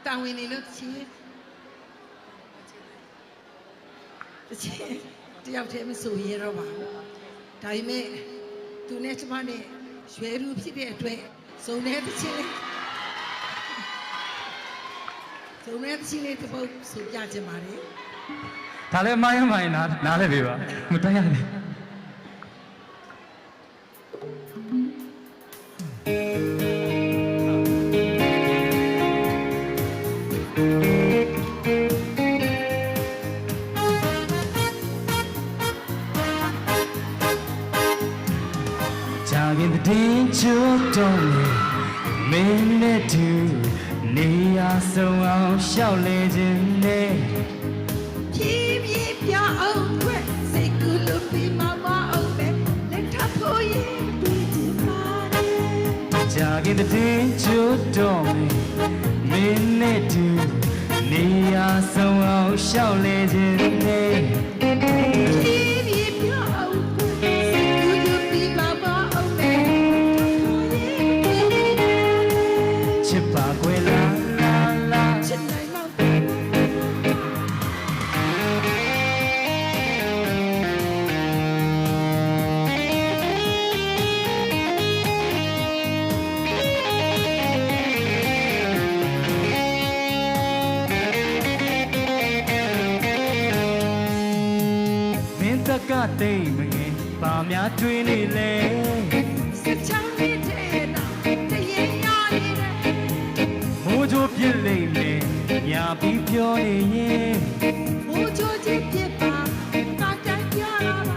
တောင်ဝင်နေလို့ချင်းတယောက်တည်းမဆိုရတော့ပါဘူးဒါပေမဲ့သူနဲ့ကျမနဲ့ရွှေရူဖြစ်တဲ့အတွက်စုံတဲ့ချင်းလေးစုံတဲ့ချင်းလေးတစ်ပုတ်ဆိုပြချင်ပါတယ်ဒါလည်းမိုင်းနားလည်းပြီပါမတန်းရတယ်In the danger don't minute to near so I'll shout legend Keep your own way say good look be mama open let up for you Jog in the danger don't minute to near so I'll shout legendကတိတ်မငယ်ပါများတွင်နေလေစစ်ချောင်းနေတဲ့တော့တရင်ရနေတဲ့မိုးချိုးပြစ်လိမ့်မယ်ညာပြီးပြောနေရင်မိုးချိုးချင်းပြစ်ပါတာတန်ပြောလာပါ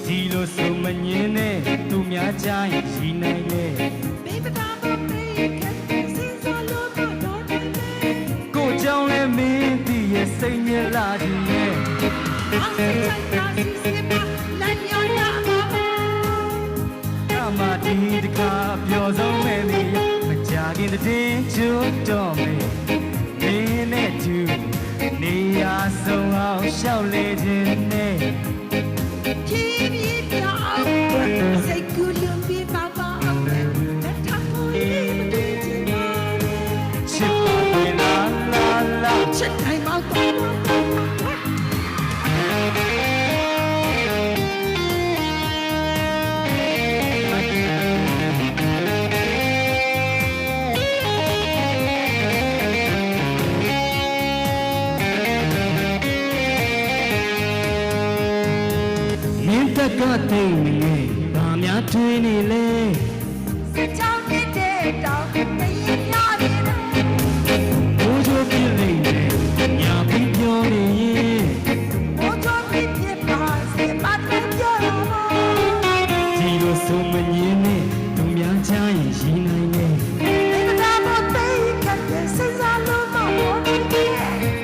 ဒီလိုဆိုမငင်းနဲ့သူများကြရင်ရှိနိုင်လေမိဘသားမပေးခဲ့စဉ်းစားလို့တော့တယ်ကိုကြောင့်လည်းမင်းတည်ရဲ့စိတ်ညစ်လာခြင်းရဲ့ဒီတခါပြောဆုံးမဲ့နေမကြခင်တဲ့ကျွတ်တော်မယ်မင်းနဲ့သူနေရာဆုံးအောင်ရှောက်လေခြင်းနဲ့ကြည့်ပြီးပြောင်းစိတ်ကူးလွန်ပြီးပါပါအောင်လက်ထပ်ဖို့ရေးမတွေ့ချင်ပါနဲ့ချစ်ပါလေလာချစ်တိုင်းမောက်တော့ကတိတ်နေဘာများထွေးနေလဲစစ်ချောင်းနေတဲ့တောင်တရင်ရနေတဲ့ဘိုးချိုးပြစ်လိမ့်မယ်ညာပြီးပြောနေရင်ဘိုးချိုးပြစ်ပါစေပါတန်ပြောရပါဒီလိုဆိုမငင်းနဲ့သူများချရင်ရှိနိုင်တယ်မိမသားမပေးခဲ့စဉ်းစားလို့မဟုတ်ဘူး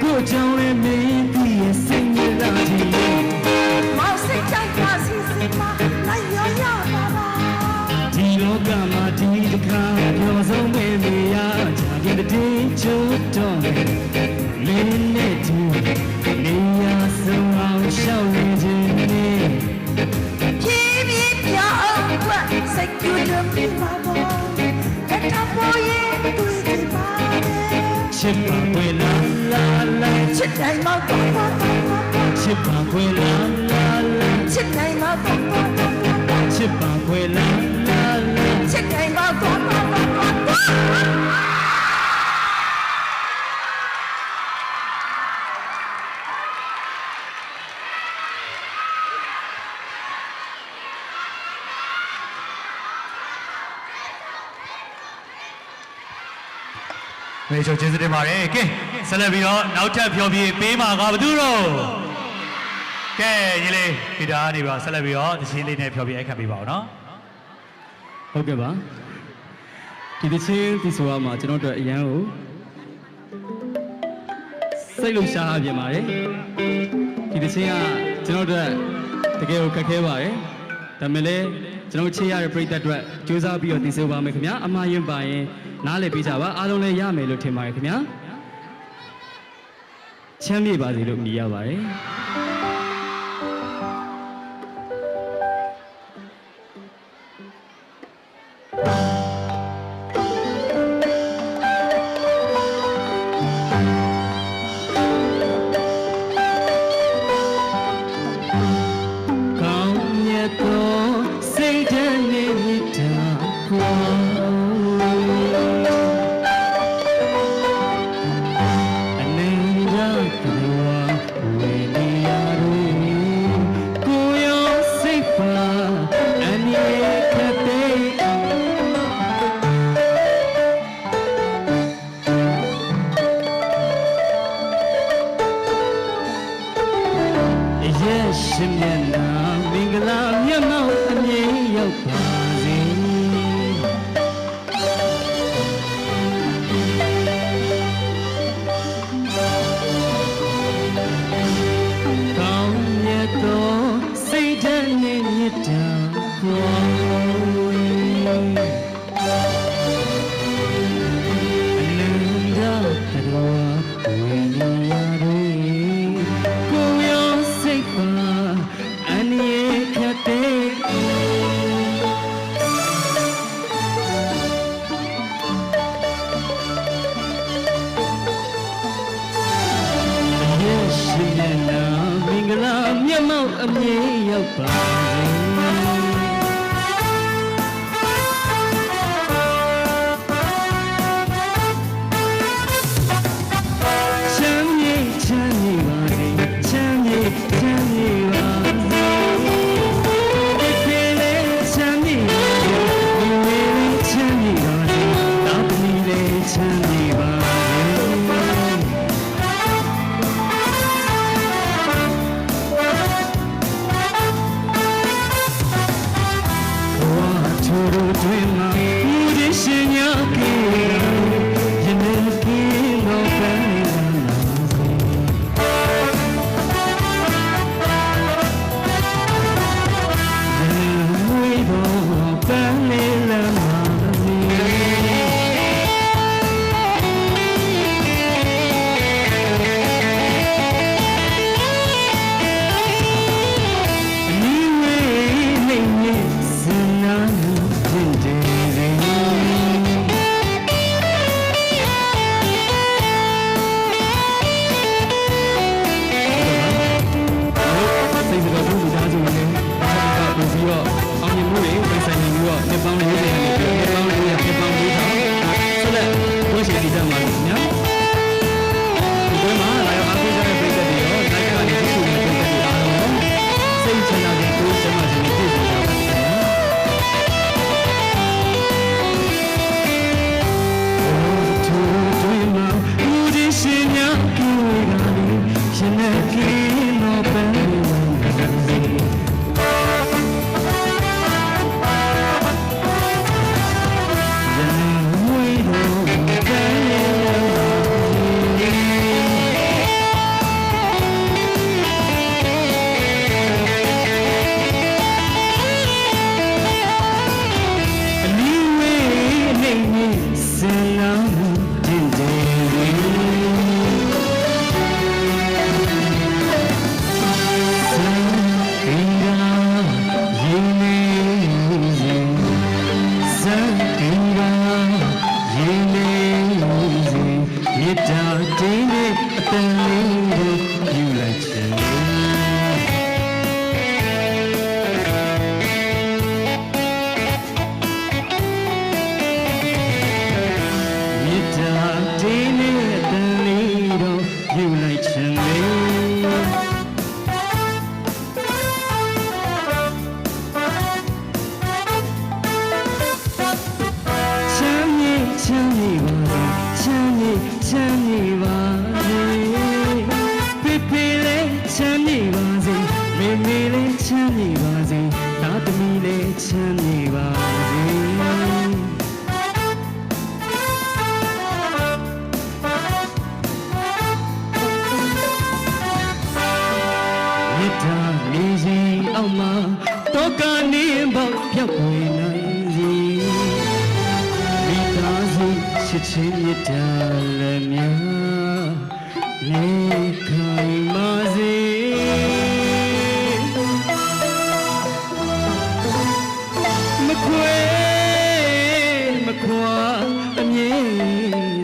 ကိုကြောင့်လည်းမင်းတည်ရဲ့စိတ်ညစ်လာခြင်းမောင်စိတ်ကြိုက်ပါစီလိုက်ရရပါပါဒီလောကမှာဒီတခါပြောဆုံးမဲ့နေရကြခင်တဲ့ချိုးတော့မင်းနဲ့သူနေရာဆုံးအောင်ရှောက်နေခြင်းနဲ့ကြည့်ပြီးပြောင်းကွာစိတ်ကူးလို့ပြပါပါလက်ထပ်ဖို့ရေးတွေ့ချင်ပါချစ်ပါခွေလာချစ်တိုင်းမောက်တော့ချစ်ပါခွေလာချစ်တိုင်းမောက်တော့ချစ်ပါခွေလာချစ်တိုင်းမောက်တော့မေချိုကျေးဇူးတင်ပါတယ်ကဲဆက်လက်ပြီးတော့နောက်ထပ်ဖြောပြပေးမှာကဘသူတော့ကဲညီလေးဂီတာကနေပါဆက်လက်ပြီးတော့သချင်းလေးနဲ့ဖြောပြအခက်ပေးပါအောင်နော်ဟုတ်ကဲ့ပါဒီသချင်းဒီဆိုရမှာကျွန်တော်တို့အရန်ကိုစိတ်လုံရှားပြင်ပါတယ်ဒီသချင်းကကျွန်တော်တို့တကယ်ကိုခက်ခဲပါတယ်ဒါပေမဲ့လည်းကျွန်တော်ချေရတဲ့ပရိသတ်တွေကြိုးစားပြီးတော့တင်ဆက်ပါမယ်ခင်ဗျာအမှားရင်ပါရင်နားလည်ပေးကြပါအားလုံးလည်းရမယ်လို့ထင်ပါတယ်ခင်ဗျာချမ်းမြေ့ပါစေလို့မြည်ရပါတယ် ရဲ့ရှင်မျက်နှာမင်္ဂလာမျက်မှောက်အမြင်ရောက်ပါစေကောင်းမြတ်သောစိတ်ဓာတ်နဲ့မြတ်တာကိုအမြင်ရောက်ပါစေချမ်းမြေချမ်းမြေပါစေချမ်းမြေချမ်းမြေပါစေဒီပြေလေးချမ်းမြေပါစေဒီလေးချမ်းမြေပါစေတောင်းတလေးချမ်းမြေပါတွင်မှာမူရရှိညာပြေရနေပြေတော့ပန်းနေလာစေရဝေးတော့ပန်းနေလာစေအနည်းဝေးနေနေစနာနှစ်ပေါင်း40နဲ့နှစ်ပေါင်း40နှစ်ပေါင်း4000ဆက်လက်ဘုရားရှင်ဒီတမ်းပါလို့ညာဒီဘက်မှာလာရောက်အားပေးကြတဲ့ပြည်သက်တွေရောနိုင်ငံကနေကြည့်ရှုနေတဲ့ပြည်သက်တွေအားလုံးစိတ်ချမ်းသာတဲ့ကိုယ်ကျမ်းမာခြင်းနဲ့ပြည့်စုံကြပါစေ။သူတို့မှာလူကြီးရှင်များကိုယ်ကနေရှင်နဲ့ကင်းတော့ပဲချင်းမြတ်တာလည်းများနေခိုင်ပါစေမခွေမခွာအမြဲ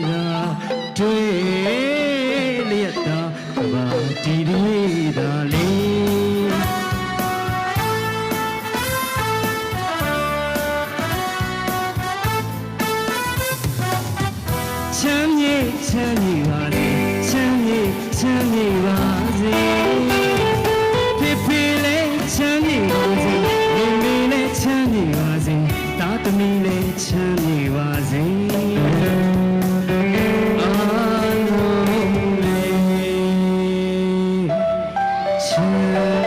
သာတွေ့လျက်သာဘာဒီဒီသာလေးချမ်းမြေချမ်းမြေပါလေချမ်းမြေချမ်းမြေပါစေဖေဖေလေးချမ်းမြေပါစေမေမေလေးချမ်းမြေပါစေတာသမီလေးချမ်းမြေပါစေအားလုံးလေးချမ်း